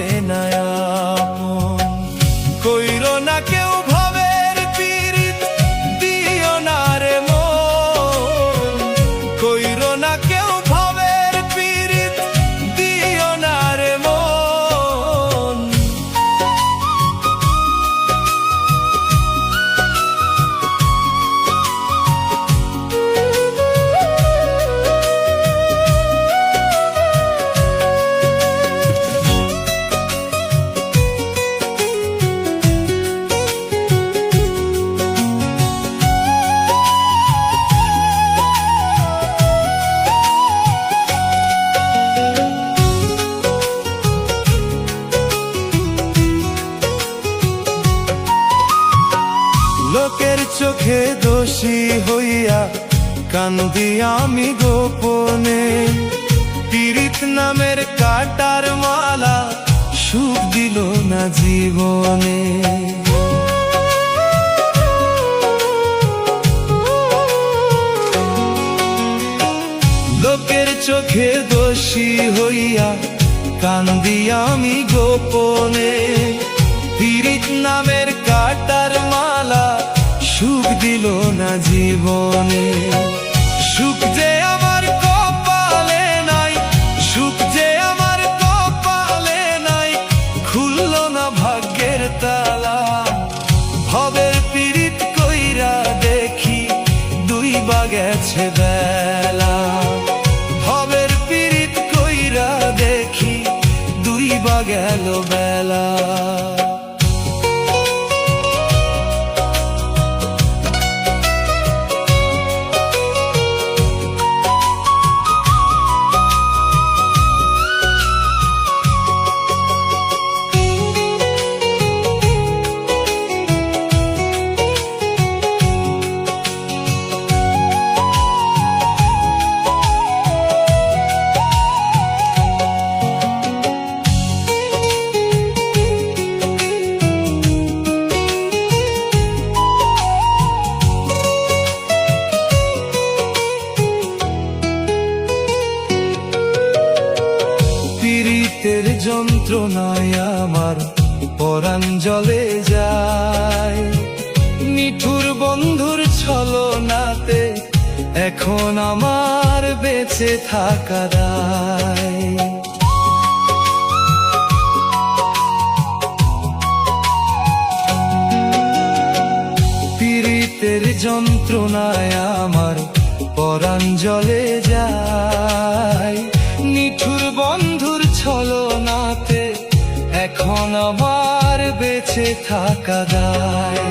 হবে না আপন। কইরো না কেউ ভাবের পীড়িত, দিও না রে মন। কইরো না কেউ ভাবের পীড়িত, দিও না রে মন। লোকের চোখে দোষী হইয়া কান্দি আমি গোপনে। পীড়িত নামের কাটার মালা সুখ দিল না জীবনে। লোকের চোখে দোষী হইয়া কান্দি আমি গোপনে। পীড়িত নামের কাটার মালা সুখ দিল না জীবনে। সুখ যে আমার কপালে নাই, সুখ যে আমার কপালে নাই, খুলল না ভাগ্যের তালা। ভবের পীড়িত কইরা দেখি দুইবা গেছে বেলা। ভবের পীড়িত কইরা দেখি দুইবা গেল বেলা। পীড়িতের যন্ত্রণায় আমার পরাণ জ্বলে যায়। নিঠুর বন্ধুর ছলনাতে এখন আমার বেঁচে থাকা দায়। পীড়িতের যন্ত্রণায় আমার পরাণ জ্বলে যায়। নিঠুর বন্ধুর ছলনাতে এখন আমার বেঁচে থাকা দায়।